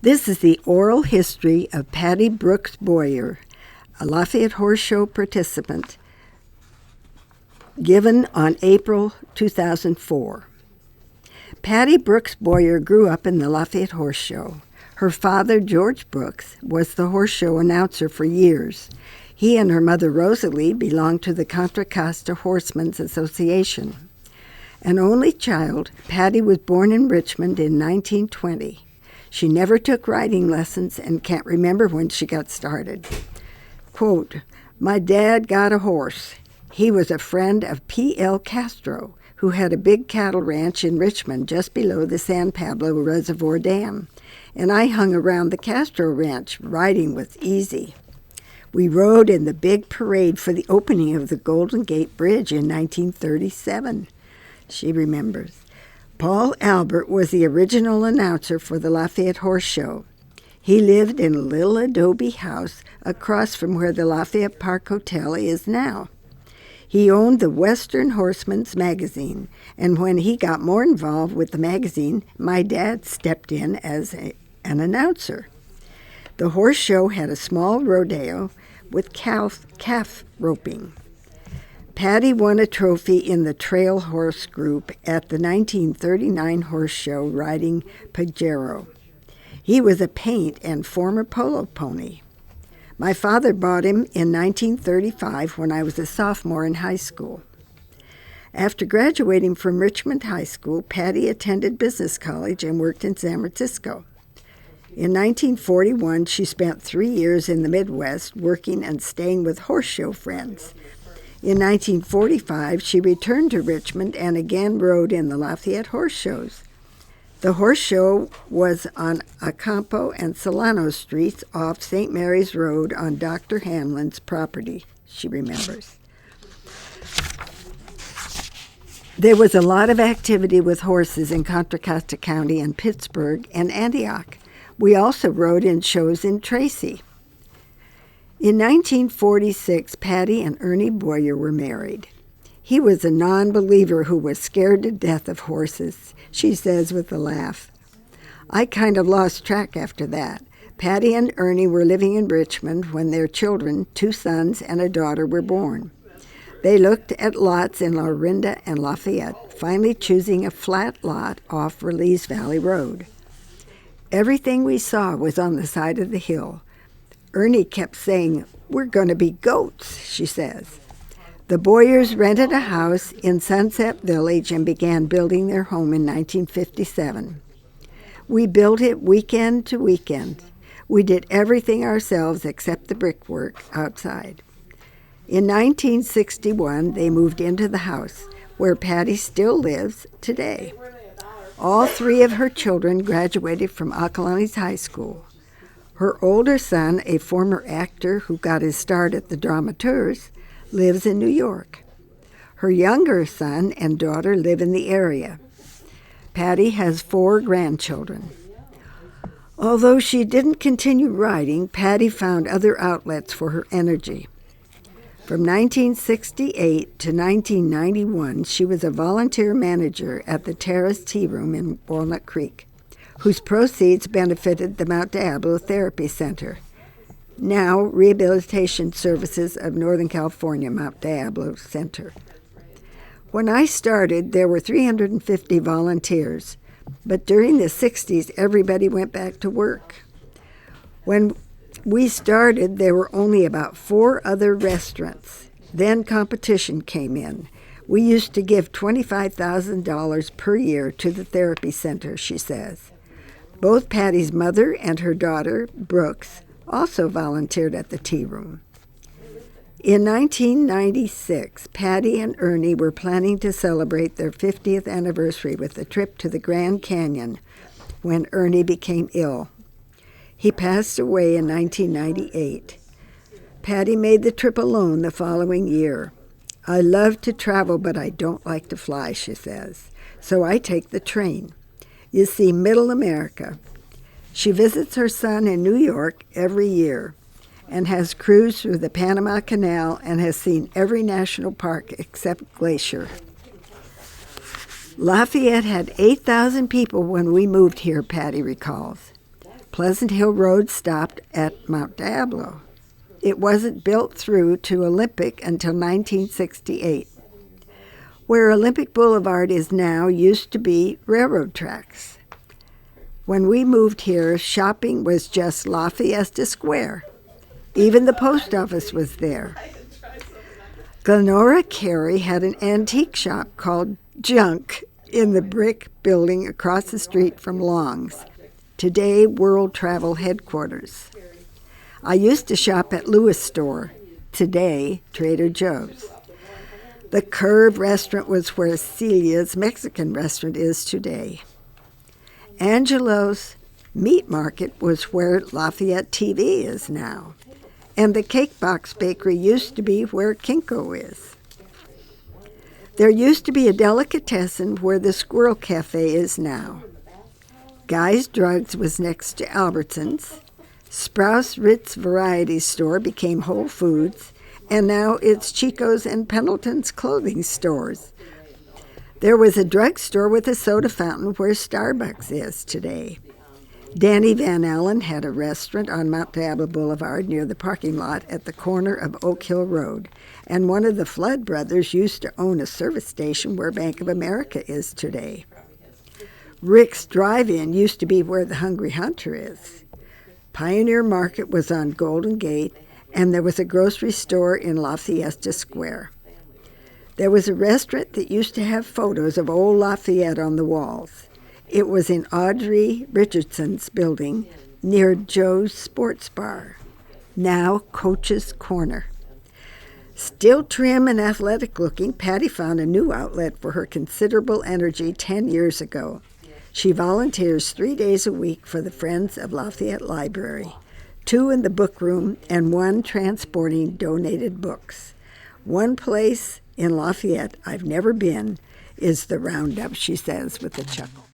This is the oral history of Patti Brooks Boyer, a Lafayette Horse Show participant, given on April 2004. Patti Brooks Boyer grew up in the Lafayette Horse Show. Her father, George Brooks, was the horse show announcer for years. He and her mother, Rosalie, belonged to the Contra Costa Horsemen's Association. An only child, Patti was born in Richmond in 1920. She never took riding lessons and can't remember when she got started. Quote, "My dad got a horse. He was a friend of P.L. Castro, who had a big cattle ranch in Richmond just below the San Pablo Reservoir Dam, and I hung around the Castro ranch. Riding was easy. We rode in the big parade for the opening of the Golden Gate Bridge in 1937, she remembers. Paul Albert was the original announcer for the Lafayette Horse Show. He lived in a little adobe house across from where the Lafayette Park Hotel is now. He owned the Western Horseman's magazine, and when he got more involved with the magazine, my dad stepped in as an announcer. The horse show had a small rodeo with calf roping. Patti won a trophy in the trail horse group at the 1939 horse show riding Pagero. He was a paint and former polo pony. My father bought him in 1935 when I was a sophomore in high school. After graduating from Richmond High School, Patti attended business college and worked in San Francisco. In 1941, she spent 3 years in the Midwest working and staying with horse show friends. In 1945, she returned to Richmond and again rode in the Lafayette Horse Shows. The horse show was on Ocampo and Solano Streets off St. Mary's Road on Dr. Hamlin's property, she remembers. There was a lot of activity with horses in Contra Costa County and Pittsburgh and Antioch. We also rode in shows in Tracy. In 1946, Patti and Ernie Boyer were married. He was a non-believer who was scared to death of horses, she says with a laugh. I kind of lost track after that. Patti and Ernie were living in Richmond when their children, 2 sons and a daughter, were born. They looked at lots in Lorinda and Lafayette, finally choosing a flat lot off Release Valley Road. Everything we saw was on the side of the hill. Ernie kept saying, "We're going to be goats," she says. The Boyers rented a house in Sunset Village and began building their home in 1957. We built it weekend to weekend. We did everything ourselves except the brickwork outside. In 1961, they moved into the house, where Patti still lives today. All 3 of her children graduated from Acalanes High School. Her older son, a former actor who got his start at the Dramateurs, lives in New York. Her younger son and daughter live in the area. Patti has 4 grandchildren. Although she didn't continue riding, Patti found other outlets for her energy. From 1968 to 1991, she was a volunteer manager at the Terrace Tea Room in Walnut Creek, whose proceeds benefited the Mount Diablo Therapy Center, now Rehabilitation Services of Northern California Mount Diablo Center. When I started, there were 350 volunteers, but during the 60s, everybody went back to work. When we started, there were only about 4 other restaurants. Then competition came in. We used to give $25,000 per year to the therapy center, she says. Both Patti's mother and her daughter, Brooks, also volunteered at the tea room. In 1996, Patti and Ernie were planning to celebrate their 50th anniversary with a trip to the Grand Canyon when Ernie became ill. He passed away in 1998. Patti made the trip alone the following year. I love to travel, but I don't like to fly, she says, so I take the train. You see, Middle America. She visits her son in New York every year and has cruised through the Panama Canal and has seen every national park except Glacier. Lafayette had 8,000 people when we moved here, Patti recalls. Pleasant Hill Road stopped at Mount Diablo. It wasn't built through to Olympic until 1968. Where Olympic Boulevard is now used to be railroad tracks. When we moved here, shopping was just Lafayette Square. Even the post office was there. Glenora Carey had an antique shop called Junk in the brick building across the street from Long's, today World Travel Headquarters. I used to shop at Lewis Store, today Trader Joe's. The Curve restaurant was where Celia's Mexican restaurant is today. Angelo's Meat Market was where Lafayette TV is now. And the Cake Box Bakery used to be where Kinko is. There used to be a delicatessen where the Squirrel Cafe is now. Guy's Drugs was next to Albertsons. Sprouse Ritz Variety Store became Whole Foods, and now it's Chico's and Pendleton's clothing stores. There was a drugstore with a soda fountain where Starbucks is today. Danny Van Allen had a restaurant on Mount Diablo Boulevard near the parking lot at the corner of Oak Hill Road, and one of the Flood brothers used to own a service station where Bank of America is today. Rick's Drive-In used to be where the Hungry Hunter is. Pioneer Market was on Golden Gate, and there was a grocery store in Lafayette Square. There was a restaurant that used to have photos of old Lafayette on the walls. It was in Audrey Richardson's building near Joe's Sports Bar, now Coach's Corner. Still trim and athletic looking, Patti found a new outlet for her considerable energy 10 years ago. She volunteers 3 days a week for the Friends of Lafayette Library, 2 in the book room and 1 transporting donated books. One place in Lafayette I've never been is the Roundup, she says with a chuckle.